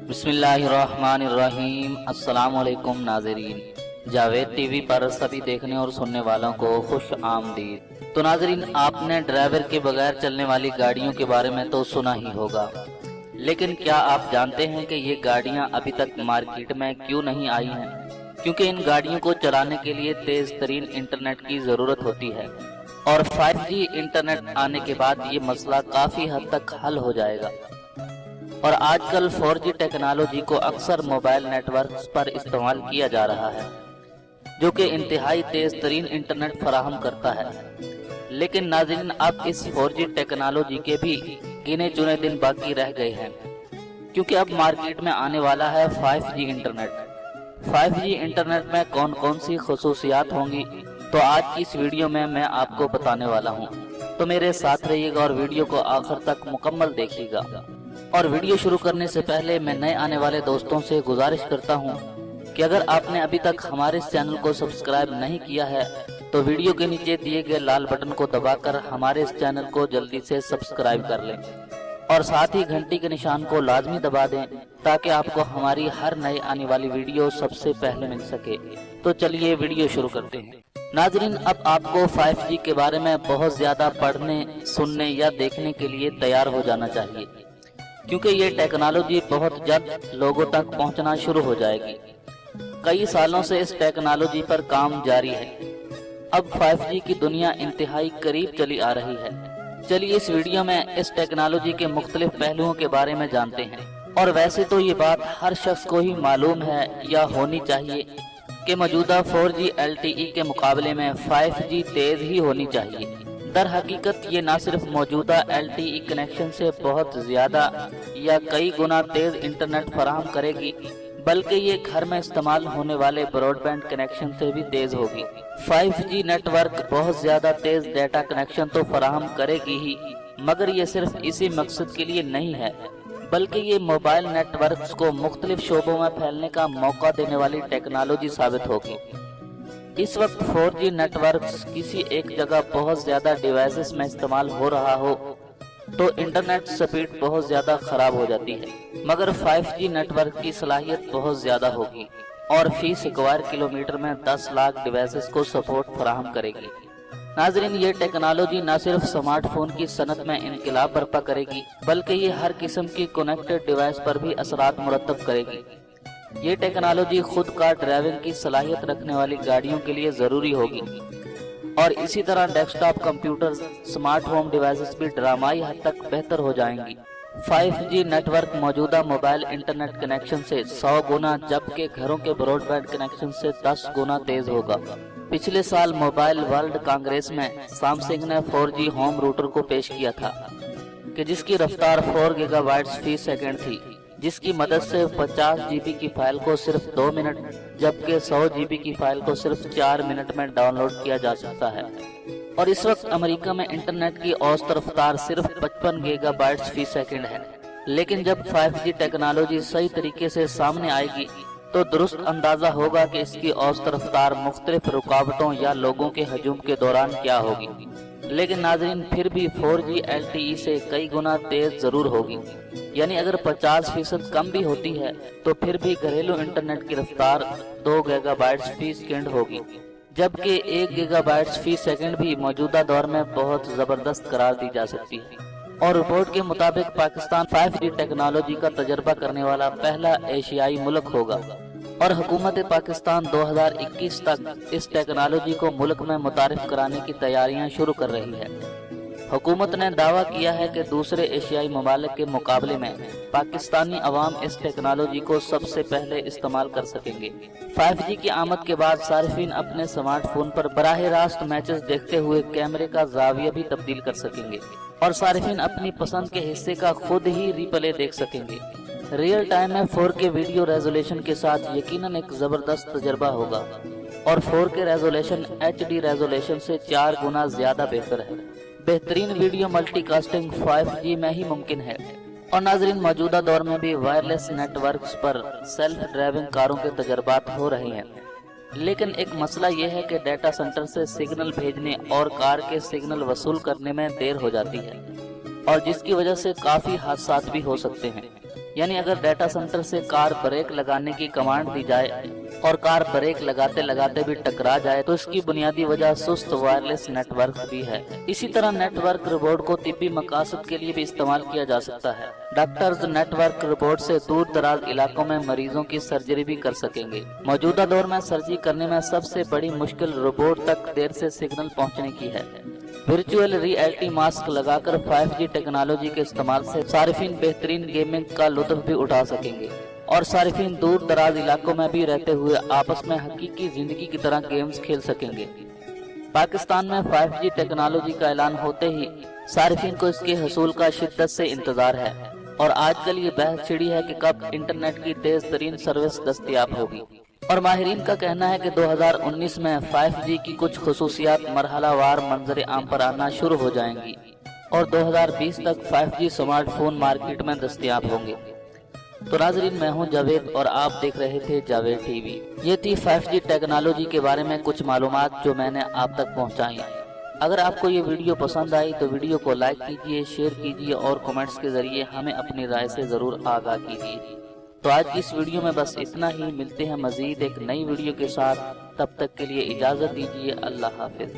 بسم اللہ الرحمن الرحیم۔ السلام علیکم ناظرین، جاوید ٹی وی پر سبھی دیکھنے اور سننے والوں کو خوش آمدید۔ تو ناظرین، آپ نے ڈرائیور کے بغیر چلنے والی گاڑیوں کے بارے میں تو سنا ہی ہوگا، لیکن کیا آپ جانتے ہیں کہ یہ گاڑیاں ابھی تک مارکیٹ میں کیوں نہیں آئی ہیں؟ کیونکہ ان گاڑیوں کو چلانے کے لیے تیز ترین انٹرنیٹ کی ضرورت ہوتی ہے، اور 5G انٹرنیٹ آنے کے بعد یہ مسئلہ کافی حد تک حل ہو جائے گا۔ اور آج کل 4G ٹیکنالوجی کو اکثر موبائل نیٹ ورکس پر استعمال کیا جا رہا ہے، جو کہ انتہائی تیز ترین انٹرنیٹ فراہم کرتا ہے۔ لیکن ناظرین، اب اس 4G ٹیکنالوجی کے بھی گنے چنے دن باقی رہ گئے ہیں، کیونکہ اب مارکیٹ میں آنے والا ہے 5G انٹرنیٹ۔ 5G انٹرنیٹ میں کون کون سی خصوصیات ہوں گی، تو آج کی اس ویڈیو میں آپ کو بتانے والا ہوں، تو میرے ساتھ رہیے گا اور ویڈیو کو آخر تک مکمل دیکھیے گا۔ اور ویڈیو شروع کرنے سے پہلے میں نئے آنے والے دوستوں سے گزارش کرتا ہوں کہ اگر آپ نے ابھی تک ہمارے اس چینل کو سبسکرائب نہیں کیا ہے تو ویڈیو کے نیچے دیے گئے لال بٹن کو دبا کر ہمارے اس چینل کو جلدی سے سبسکرائب کر لیں، اور ساتھ ہی گھنٹی کے نشان کو لازمی دبا دیں تاکہ آپ کو ہماری ہر نئے آنے والی ویڈیو سب سے پہلے مل سکے۔ تو چلیے ویڈیو شروع کرتے ہیں۔ ناظرین، اب آپ کو 5G کے بارے میں بہت زیادہ پڑھنے، سننے یا دیکھنے کے لیے تیار ہو جانا چاہیے، کیونکہ یہ ٹیکنالوجی بہت جلد لوگوں تک پہنچنا شروع ہو جائے گی۔ کئی سالوں سے اس ٹیکنالوجی پر کام جاری ہے، اب 5G کی دنیا انتہائی قریب چلی آ رہی ہے۔ چلیے اس ویڈیو میں اس ٹیکنالوجی کے مختلف پہلوؤں کے بارے میں جانتے ہیں۔ اور ویسے تو یہ بات ہر شخص کو ہی معلوم ہے یا ہونی چاہیے کہ موجودہ 4G LTE کے مقابلے میں 5G تیز ہی ہونی چاہیے۔ در حقیقت یہ نہ صرف موجودہ LTE کنیکشن سے بہت زیادہ یا کئی گنا تیز انٹرنیٹ فراہم کرے گی، بلکہ یہ گھر میں استعمال ہونے والے براڈ بینڈ کنیکشن سے بھی تیز ہوگی۔ 5G نیٹ ورک بہت زیادہ تیز ڈیٹا کنیکشن تو فراہم کرے گی ہی، مگر یہ صرف اسی مقصد کے لیے نہیں ہے، بلکہ یہ موبائل نیٹ ورکس کو مختلف شعبوں میں پھیلنے کا موقع دینے والی ٹیکنالوجی ثابت ہوگی۔ اس وقت 4G نیٹ ورکس کسی ایک جگہ بہت زیادہ ڈیوائسز میں استعمال ہو رہا ہو تو انٹرنیٹ سپیڈ بہت زیادہ خراب ہو جاتی ہے، مگر 5G نیٹ ورک کی صلاحیت بہت زیادہ ہوگی اور فی اسکوائر کلومیٹر میں 10 لاکھ ڈیوائسز کو سپورٹ فراہم کرے گی۔ ناظرین، یہ ٹیکنالوجی نہ صرف اسمارٹ فون کی صنعت میں انقلاب برپا کرے گی، بلکہ یہ ہر قسم کی کنیکٹڈ ڈیوائس پر بھی اثرات مرتب کرے گی۔ یہ ٹیکنالوجی خود کار ڈرائیونگ کی صلاحیت رکھنے والی گاڑیوں کے لیے ضروری ہوگی، اور اسی طرح desktop computer, smart home devices بھی ڈرامائی حد تک بہتر ہو جائیں گی۔ 5G نیٹ ورک موجودہ موبائل انٹرنیٹ کنیکشن سے 100 گنا، جبکہ گھروں کے براڈ بینڈ کنیکشن سے 10 گنا تیز ہوگا۔ پچھلے سال موبائل ورلڈ کانگریس میں سامسنگ نے 4G ہوم روٹر کو پیش کیا تھا کہ جس کی رفتار 4 گیگا بائٹس فی سیکنڈ تھی، جس کی مدد سے 50 GB کی فائل کو صرف 2 منٹ جبکہ 100 GB کی فائل کو صرف 4 منٹ میں ڈاؤن لوڈ کیا جا سکتا ہے۔ اور اس وقت امریکہ میں انٹرنیٹ کی اوسط رفتار صرف 55 گیگا بائٹس فی سیکنڈ ہے، لیکن جب 5G ٹیکنالوجی صحیح طریقے سے سامنے آئے گی تو درست اندازہ ہوگا کہ اس کی اوسط رفتار مختلف رکاوٹوں یا لوگوں کے ہجوم کے دوران کیا ہوگی۔ لیکن ناظرین، پھر بھی 4G LTE سے کئی گنا تیز ضرور ہوگی، یعنی اگر 50% کم بھی ہوتی ہے تو پھر بھی گھریلو انٹرنیٹ کی رفتار 2 گیگا بائٹس فی سیکنڈ ہوگی، جبکہ 1 گیگا بائٹس فی سیکنڈ بھی موجودہ دور میں بہت زبردست قرار دی جا سکتی ہے۔ اور رپورٹ کے مطابق پاکستان 5G ٹیکنالوجی کا تجربہ کرنے والا پہلا ایشیائی ملک ہوگا، اور حکومت پاکستان 2021 تک اس ٹیکنالوجی کو ملک میں متعارف کرانے کی تیاریاں شروع کر رہی ہے۔ حکومت نے دعویٰ کیا ہے کہ دوسرے ایشیائی ممالک کے مقابلے میں پاکستانی عوام اس ٹیکنالوجی کو سب سے پہلے استعمال کر سکیں گے۔ 5G کی آمد کے بعد صارفین اپنے سمارٹ فون پر براہ راست میچز دیکھتے ہوئے کیمرے کا زاویہ بھی تبدیل کر سکیں گے، اور صارفین اپنی پسند کے حصے کا خود ہی ریپلے دیکھ سکیں گے۔ ریئل ٹائم میں 4K ویڈیو ریزولیشن کے ساتھ یقیناً ایک زبردست تجربہ ہوگا، اور 4K ریزولیشن HD ریزولیشن سے 4 گنا زیادہ بہتر ہے۔ بہترین ویڈیو ملٹی کاسٹنگ 5G میں ہی ممکن ہے۔ اور ناظرین، موجودہ دور میں بھی وائرلیس نیٹ ورکس پر سیلف ڈرائیونگ کاروں کے تجربات ہو رہے ہیں، لیکن ایک مسئلہ یہ ہے کہ ڈیٹا سینٹر سے سگنل بھیجنے اور کار کے سگنل وصول کرنے میں دیر ہو جاتی ہے، اور جس کی وجہ سے کافی حادثات بھی ہو سکتے ہیں۔ یعنی اگر ڈیٹا سینٹر سے کار بریک لگانے کی کمانڈ دی جائے اور کار بریک لگاتے لگاتے بھی ٹکرا جائے تو اس کی بنیادی وجہ سست وائرلیس نیٹ ورک بھی ہے۔ اسی طرح نیٹ ورک روبوٹ کو طبی مقاصد کے لیے بھی استعمال کیا جا سکتا ہے۔ ڈاکٹرز نیٹ ورک روبوٹ سے دور دراز علاقوں میں مریضوں کی سرجری بھی کر سکیں گے۔ موجودہ دور میں سرجری کرنے میں سب سے بڑی مشکل روبوٹ تک دیر سے سگنل پہنچنے کی ہے۔ ورچوئل ریئلٹی ماسک لگا کر 5G ٹیکنالوجی کے استعمال سے صارفین بہترین گیمنگ کا لطف بھی اٹھا سکیں گے اور صارفین دور دراز علاقوں میں بھی رہتے ہوئے آپس میں حقیقی زندگی کی طرح گیمز کھیل سکیں گے۔ پاکستان میں 5G ٹیکنالوجی کا اعلان ہوتے ہی صارفین کو اس کے حصول کا شدت سے انتظار ہے اور آج کل یہ بحث چھڑی ہے کہ کب انٹرنیٹ کی تیز ترین سروس دستیاب ہوگی، اور ماہرین کا کہنا ہے کہ 2019 میں 5G کی کچھ خصوصیات مرحلہ وار منظر عام پر آنا شروع ہو جائیں گی اور 2020 تک 5G سمارٹ فون مارکیٹ میں دستیاب ہوں گے۔ تو ناظرین، میں ہوں جاوید اور آپ دیکھ رہے تھے جاوید ٹی وی۔ یہ تھی 5G ٹیکنالوجی کے بارے میں کچھ معلومات جو میں نے آپ تک پہنچائی۔ اگر آپ کو یہ ویڈیو پسند آئی تو ویڈیو کو لائک کیجئے، شیئر کیجئے اور کمنٹس کے ذریعے ہمیں اپنی رائے سے ضرور آگاہ کیجئے۔ تو آج کی اس ویڈیو میں بس اتنا ہی، ملتے ہیں مزید ایک نئی ویڈیو کے ساتھ، تب تک کے لیے اجازت دیجیے، اللہ حافظ۔